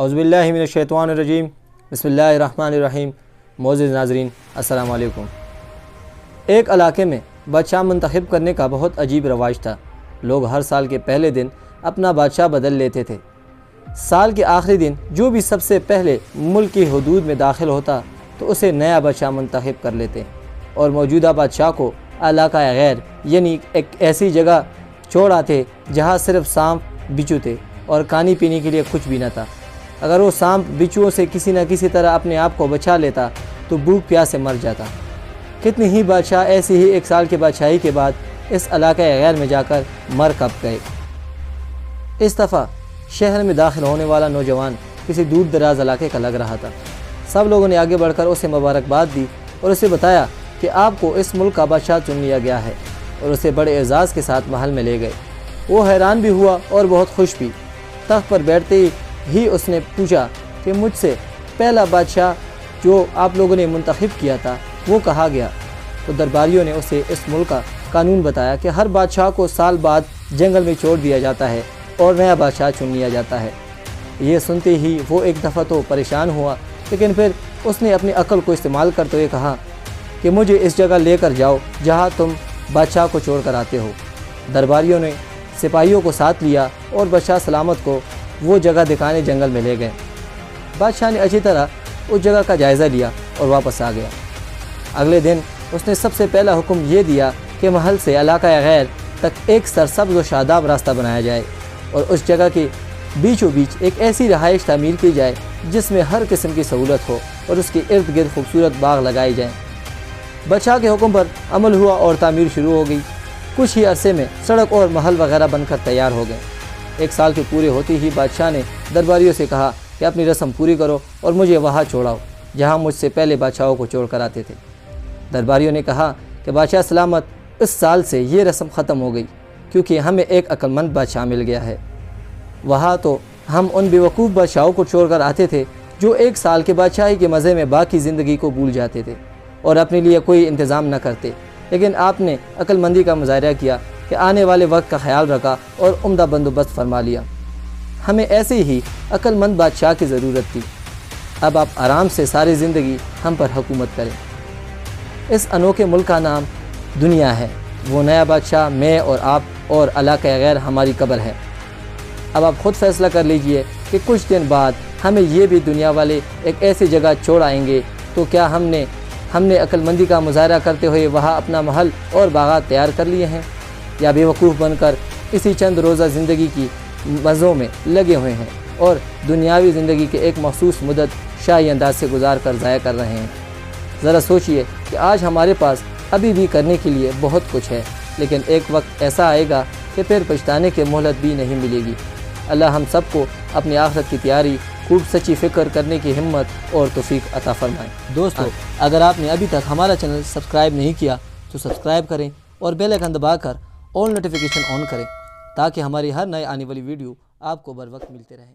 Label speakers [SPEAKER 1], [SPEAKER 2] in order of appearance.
[SPEAKER 1] اعوذ باللہ من الشیطان الرجیم بسم اللہ الرحمن الرحیم۔ معزز ناظرین السلام علیکم۔ ایک علاقے میں بادشاہ منتخب کرنے کا بہت عجیب رواج تھا۔ لوگ ہر سال کے پہلے دن اپنا بادشاہ بدل لیتے تھے۔ سال کے آخری دن جو بھی سب سے پہلے ملک کی حدود میں داخل ہوتا تو اسے نیا بادشاہ منتخب کر لیتے اور موجودہ بادشاہ کو علاقہ غیر یعنی ایک ایسی جگہ چھوڑ آتے جہاں صرف سانپ بچھو تھے اور کھانے پینے کے لیے کچھ بھی نہ تھا۔ اگر وہ سانپ بچھوؤں سے کسی نہ کسی طرح اپنے آپ کو بچا لیتا تو بھوک پیاس سے مر جاتا۔ کتنے ہی بادشاہ ایسے ہی ایک سال کی بادشاہی کے بعد اس علاقہ غیر میں جا کر مر کب گئے۔ اس دفعہ شہر میں داخل ہونے والا نوجوان کسی دور دراز علاقے کا لگ رہا تھا۔ سب لوگوں نے آگے بڑھ کر اسے مبارکباد دی اور اسے بتایا کہ آپ کو اس ملک کا بادشاہ چن لیا گیا ہے، اور اسے بڑے اعزاز کے ساتھ محل میں لے گئے۔ وہ حیران بھی ہوا اور بہت خوش بھی۔ تخت پر بیٹھتے ہی اس نے پوچھا کہ مجھ سے پہلا بادشاہ جو آپ لوگوں نے منتخب کیا تھا وہ کہا گیا؟ تو درباریوں نے اسے اس ملک کا قانون بتایا کہ ہر بادشاہ کو سال بعد جنگل میں چھوڑ دیا جاتا ہے اور نیا بادشاہ چن لیا جاتا ہے۔ یہ سنتے ہی وہ ایک دفعہ تو پریشان ہوا، لیکن پھر اس نے اپنی عقل کو استعمال کرتے ہوئے کہا کہ مجھے اس جگہ لے کر جاؤ جہاں تم بادشاہ کو چھوڑ کر آتے ہو۔ درباریوں نے سپاہیوں کو ساتھ لیا اور بادشاہ سلامت کو وہ جگہ دکھانے جنگل میں لے گئے۔ بادشاہ نے اچھی طرح اس جگہ کا جائزہ لیا اور واپس آ گیا۔ اگلے دن اس نے سب سے پہلا حکم یہ دیا کہ محل سے علاقہ غیر تک ایک سرسبز و شاداب راستہ بنایا جائے اور اس جگہ کے بیچوں بیچ ایک ایسی رہائش تعمیر کی جائے جس میں ہر قسم کی سہولت ہو اور اس کے ارد گرد خوبصورت باغ لگائے جائیں۔ بادشاہ کے حکم پر عمل ہوا اور تعمیر شروع ہو گئی۔ کچھ ہی عرصے میں سڑک اور محل وغیرہ بن کر تیار ہو گئے۔ ایک سال کے پورے ہوتے ہی بادشاہ نے درباریوں سے کہا کہ اپنی رسم پوری کرو اور مجھے وہاں چھوڑاؤ جہاں مجھ سے پہلے بادشاہوں کو چھوڑ کر آتے تھے۔ درباریوں نے کہا کہ بادشاہ سلامت، اس سال سے یہ رسم ختم ہو گئی کیونکہ ہمیں ایک عقل مند بادشاہ مل گیا ہے۔ وہاں تو ہم ان بیوقوف بادشاہوں کو چھوڑ کر آتے تھے جو ایک سال کے بادشاہی کے مزے میں باقی زندگی کو بھول جاتے تھے اور اپنے لیے کوئی انتظام نہ کرتے، لیکن آپ نے عقل مندی کا مظاہرہ کیا کہ آنے والے وقت کا خیال رکھا اور عمدہ بندوبست فرما لیا۔ ہمیں ایسے ہی عقل مند بادشاہ کی ضرورت تھی۔ اب آپ آرام سے ساری زندگی ہم پر حکومت کریں۔ اس انوکھے ملک کا نام دنیا ہے۔ وہ نیا بادشاہ میں اور آپ اور علاقہ غیر ہماری قبر ہے۔ اب آپ خود فیصلہ کر لیجئے کہ کچھ دن بعد ہمیں یہ بھی دنیا والے ایک ایسی جگہ چھوڑ آئیں گے تو کیا ہم نے عقل مندی کا مظاہرہ کرتے ہوئے وہاں اپنا محل اور باغات تیار کر لیے ہیں، یا بے وقوف بن کر اسی چند روزہ زندگی کی مزوں میں لگے ہوئے ہیں اور دنیاوی زندگی کے ایک مخصوص مدت شاہی انداز سے گزار کر ضائع کر رہے ہیں؟ ذرا سوچئے کہ آج ہمارے پاس ابھی بھی کرنے کے لیے بہت کچھ ہے، لیکن ایک وقت ایسا آئے گا کہ پھر پچھتانے کی مہلت بھی نہیں ملے گی۔ اللہ ہم سب کو اپنی آخرت کی تیاری، خوب سچی فکر کرنے کی ہمت اور توفیق عطا فرمائے۔ دوستو، اگر آپ نے ابھی تک ہمارا چینل سبسکرائب نہیں کیا تو سبسکرائب کریں اور بیل آئیکن دبا کر آل نوٹیفیکیشن آن کریں تاکہ ہماری ہر نئے آنے والی ویڈیو آپ کو بر وقت ملتے رہیں۔